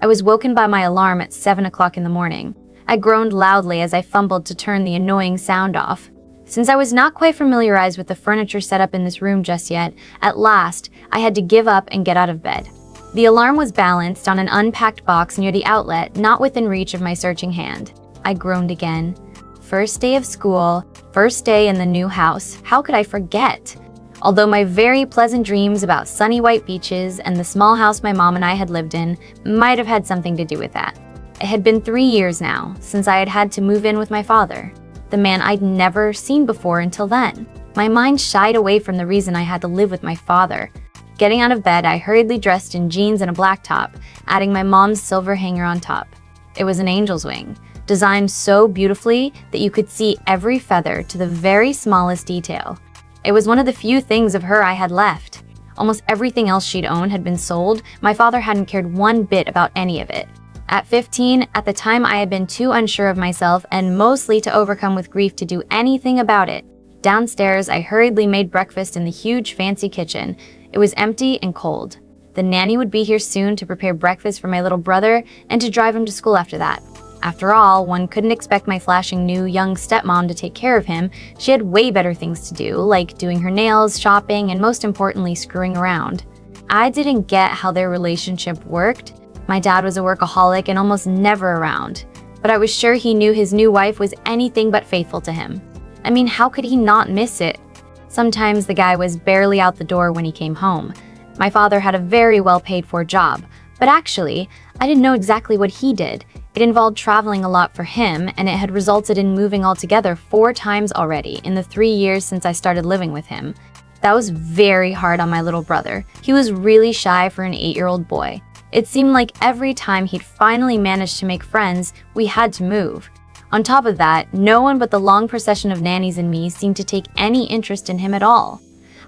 I was woken by my alarm at 7 o'clock in the morning. I groaned loudly as I fumbled to turn the annoying sound off. Since I was not quite familiarized with the furniture setup in this room just yet, at last, I had to give up and get out of bed. The alarm was balanced on an unpacked box near the outlet, not within reach of my searching hand. I groaned again. First day of school, first day in the new house. How could I forget? Although my very pleasant dreams about sunny white beaches and the small house my mom and I had lived in might have had something to do with that. It had been 3 years now since I had had to move in with my father, the man I'd never seen before until then. My mind shied away from the reason I had to live with my father. Getting out of bed, I hurriedly dressed in jeans and a black top, adding my mom's silver hanger on top. It was an angel's wing, designed so beautifully that you could see every feather to the very smallest detail. It was one of the few things of her I had left. Almost everything else she'd owned had been sold. My father hadn't cared one bit about any of it. At 15, at the time I had been too unsure of myself and mostly to overcome with grief to do anything about it. Downstairs, I hurriedly made breakfast in the huge fancy kitchen. It was empty and cold. The nanny would be here soon to prepare breakfast for my little brother and to drive him to school after that. After all, one couldn't expect my flashing new young stepmom to take care of him. She had way better things to do, like doing her nails, shopping, and most importantly, screwing around. I didn't get how their relationship worked. My dad was a workaholic and almost never around, but I was sure he knew his new wife was anything but faithful to him. I mean, how could he not miss it? Sometimes the guy was barely out the door when he came home. My father had a very well-paid-for job, but actually, I didn't know exactly what he did. It involved traveling a lot for him, and it had resulted in moving altogether 4 times already in the 3 years since I started living with him. That was very hard on my little brother. He was really shy for an 8-year-old boy. It seemed like every time he'd finally managed to make friends, we had to move. On top of that, no one but the long procession of nannies and me seemed to take any interest in him at all.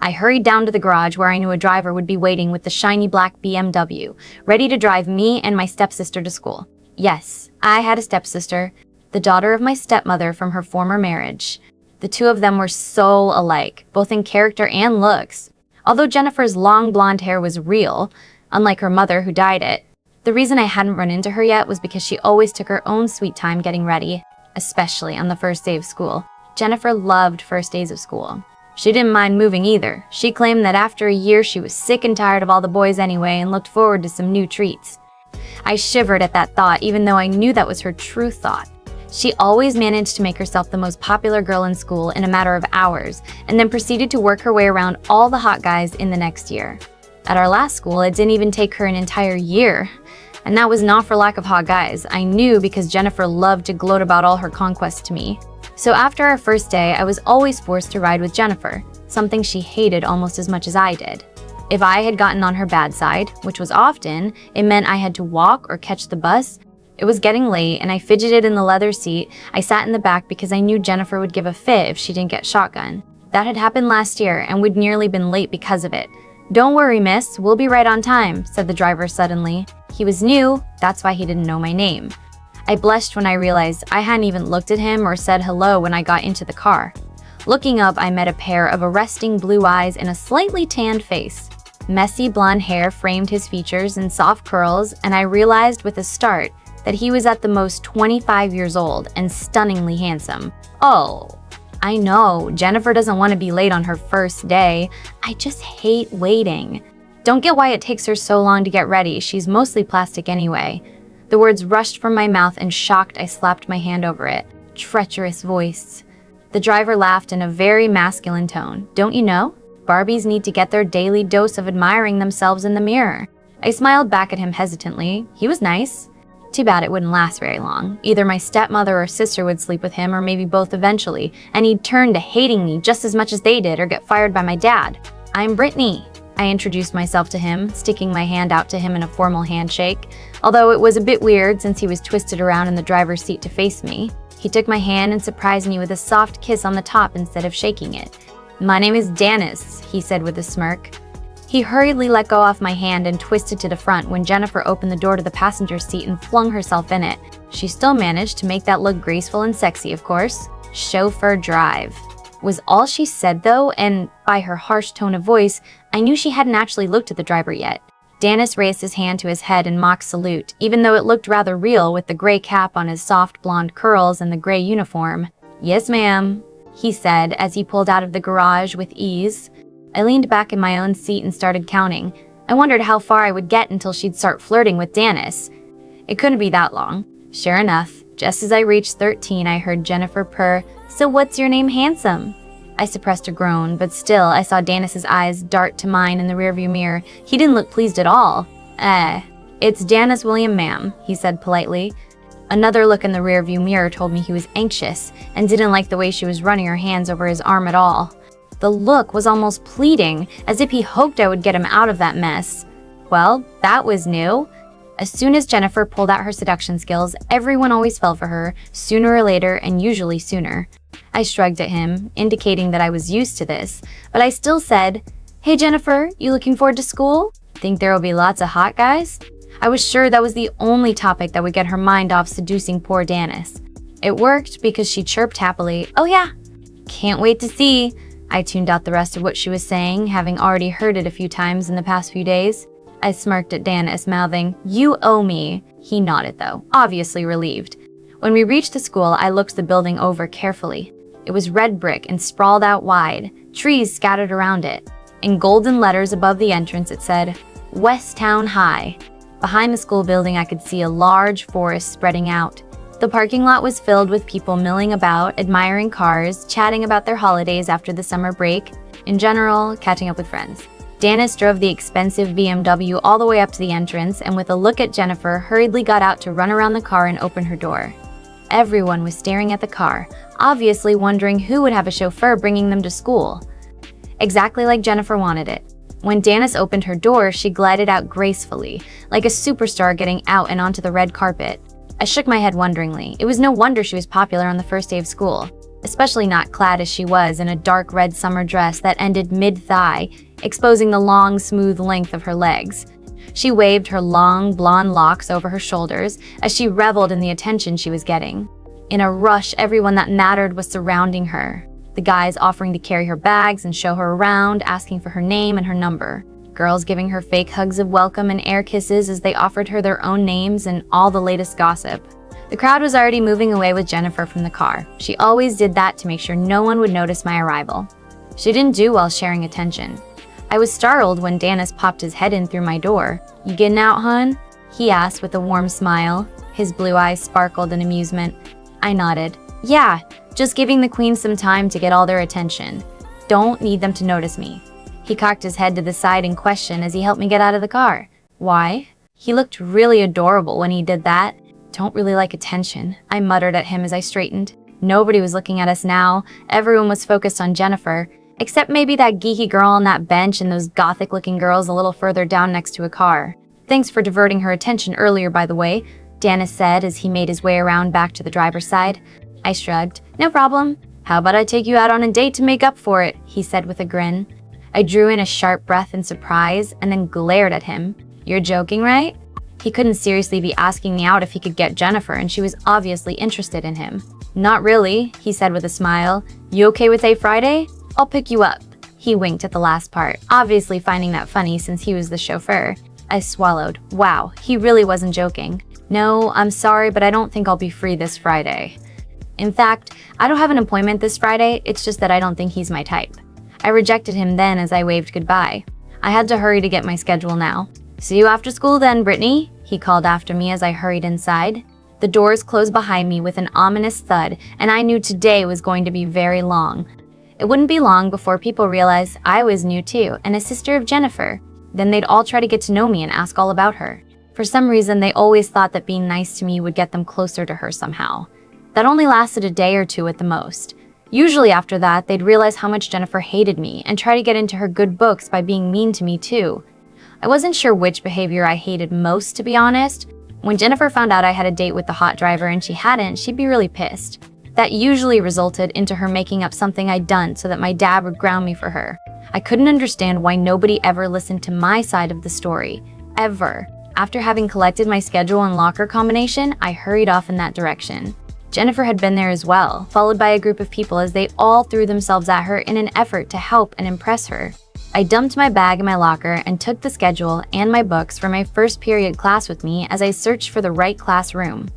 I hurried down to the garage where I knew a driver would be waiting with the shiny black BMW, ready to drive me and my stepsister to school. Yes, I had a stepsister, the daughter of my stepmother from her former marriage. The two of them were so alike, both in character and looks. Although Jennifer's long blonde hair was real, unlike her mother who dyed it, the reason I hadn't run into her yet was because she always took her own sweet time getting ready, especially on the first day of school. Jennifer loved first days of school. She didn't mind moving either. She claimed that after a year she was sick and tired of all the boys anyway and looked forward to some new treats. I shivered at that thought, even though I knew that was her true thought. She always managed to make herself the most popular girl in school in a matter of hours, and then proceeded to work her way around all the hot guys in the next year. At our last school, it didn't even take her an entire year. And that was not for lack of hot guys. I knew because Jennifer loved to gloat about all her conquests to me. So after our first day, I was always forced to ride with Jennifer, something she hated almost as much as I did. If I had gotten on her bad side, which was often, it meant I had to walk or catch the bus. It was getting late and I fidgeted in the leather seat. I sat in the back because I knew Jennifer would give a fit if she didn't get shotgun. That had happened last year and we'd nearly been late because of it. "Don't worry, miss, we'll be right on time," said the driver suddenly. He was new, that's why he didn't know my name. I blushed when I realized I hadn't even looked at him or said hello when I got into the car. Looking up, I met a pair of arresting blue eyes and a slightly tanned face. Messy blonde hair framed his features in soft curls, and I realized with a start that he was at the most 25 years old and stunningly handsome. Oh, I know, Jennifer doesn't want to be late on her first day. I just hate waiting. Don't get why it takes her so long to get ready. She's mostly plastic anyway. The words rushed from my mouth and shocked, I slapped my hand over it. Treacherous voice. The driver laughed in a very masculine tone. Don't you know? Barbies need to get their daily dose of admiring themselves in the mirror. I smiled back at him hesitantly. He was nice. Too bad it wouldn't last very long. Either my stepmother or sister would sleep with him, or maybe both eventually, and he'd turn to hating me just as much as they did or get fired by my dad. "I'm Brittany," I introduced myself to him, sticking my hand out to him in a formal handshake, although it was a bit weird since he was twisted around in the driver's seat to face me. He took my hand and surprised me with a soft kiss on the top instead of shaking it. "My name is Dennis," he said with a smirk. He hurriedly let go off my hand and twisted to the front when Jennifer opened the door to the passenger seat and flung herself in it. She still managed to make that look graceful and sexy, of course. "Chauffeur drive," was all she said though, and by her harsh tone of voice, I knew she hadn't actually looked at the driver yet. Dennis raised his hand to his head in mock salute, even though it looked rather real with the gray cap on his soft blonde curls and the gray uniform. "Yes, ma'am," he said as he pulled out of the garage with ease. I leaned back in my own seat and started counting. I wondered how far I would get until she'd start flirting with Dennis. It couldn't be that long. Sure enough, just as I reached 13, I heard Jennifer purr, "So what's your name, handsome?" I suppressed a groan, but still I saw Dennis's eyes dart to mine in the rearview mirror. He didn't look pleased at all. It's Dennis William, ma'am," he said politely. Another look in the rearview mirror told me he was anxious and didn't like the way she was running her hands over his arm at all. The look was almost pleading, as if he hoped I would get him out of that mess. Well, that was new. As soon as Jennifer pulled out her seduction skills, everyone always fell for her, sooner or later, and usually sooner. I shrugged at him, indicating that I was used to this, but I still said, "Hey Jennifer, you looking forward to school? Think there will be lots of hot guys?" I was sure that was the only topic that would get her mind off seducing poor Dennis. It worked because she chirped happily, "Oh yeah, can't wait to see." I tuned out the rest of what she was saying, having already heard it a few times in the past few days. I smirked at Dennis, mouthing, "You owe me." He nodded though, obviously relieved. When we reached the school, I looked the building over carefully. It was red brick and sprawled out wide, trees scattered around it. In golden letters above the entrance it said, "West Town High." Behind the school building I could see a large forest spreading out. The parking lot was filled with people milling about, admiring cars, chatting about their holidays after the summer break, in general, catching up with friends. Dennis drove the expensive BMW all the way up to the entrance and with a look at Jennifer, hurriedly got out to run around the car and open her door. Everyone was staring at the car, obviously wondering who would have a chauffeur bringing them to school. Exactly like Jennifer wanted it. When Dennis opened her door, she glided out gracefully, like a superstar getting out and onto the red carpet. I shook my head wonderingly. It was no wonder she was popular on the first day of school, especially not clad as she was in a dark red summer dress that ended mid-thigh, exposing the long, smooth length of her legs. She waved her long, blonde locks over her shoulders as she reveled in the attention she was getting. In a rush, everyone that mattered was surrounding her. The guys offering to carry her bags and show her around, asking for her name and her number. Girls giving her fake hugs of welcome and air kisses as they offered her their own names and all the latest gossip. The crowd was already moving away with Jennifer from the car. She always did that to make sure no one would notice my arrival. She didn't do well sharing attention. I was startled when Dennis popped his head in through my door. "You getting out, hun?" he asked with a warm smile. His blue eyes sparkled in amusement. I nodded. "Yeah, just giving the queen some time to get all their attention. Don't need them to notice me." He cocked his head to the side in question as he helped me get out of the car. "Why?" He looked really adorable when he did that. "Don't really like attention," I muttered at him as I straightened. Nobody was looking at us now. Everyone was focused on Jennifer, except maybe that geeky girl on that bench and those gothic-looking girls a little further down next to a car. "Thanks for diverting her attention earlier, by the way," Dennis said as he made his way around back to the driver's side. I shrugged. "No problem. How about I take you out on a date to make up for it?" he said with a grin. I drew in a sharp breath in surprise and then glared at him. "You're joking, right?" He couldn't seriously be asking me out if he could get Jennifer, and she was obviously interested in him. "Not really," he said with a smile. "You okay with a Friday? I'll pick you up." He winked at the last part, obviously finding that funny since he was the chauffeur. I swallowed. Wow, he really wasn't joking. "No, I'm sorry, but I don't think I'll be free this Friday." In fact, I don't have an appointment this Friday, it's just that I don't think he's my type. I rejected him then as I waved goodbye. I had to hurry to get my schedule now. "See you after school then, Brittany," he called after me as I hurried inside. The doors closed behind me with an ominous thud, and I knew today was going to be very long. It wouldn't be long before people realized I was new too, and a sister of Jennifer. Then they'd all try to get to know me and ask all about her. For some reason, they always thought that being nice to me would get them closer to her somehow. That only lasted a day or two at the most. Usually after that, they'd realize how much Jennifer hated me and try to get into her good books by being mean to me too. I wasn't sure which behavior I hated most, to be honest. When Jennifer found out I had a date with the hot driver and she hadn't, she'd be really pissed. That usually resulted into her making up something I'd done so that my dad would ground me for her. I couldn't understand why nobody ever listened to my side of the story. Ever. After having collected my schedule and locker combination, I hurried off in that direction. Jennifer had been there as well, followed by a group of people as they all threw themselves at her in an effort to help and impress her. I dumped my bag in my locker and took the schedule and my books for my first period class with me as I searched for the right classroom.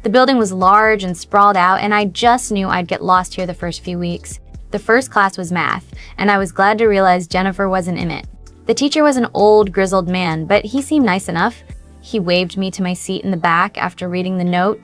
The building was large and sprawled out, and I just knew I'd get lost here the first few weeks. The first class was math, and I was glad to realize Jennifer wasn't in it. The teacher was an old, grizzled man, but he seemed nice enough. He waved me to my seat in the back after reading the note,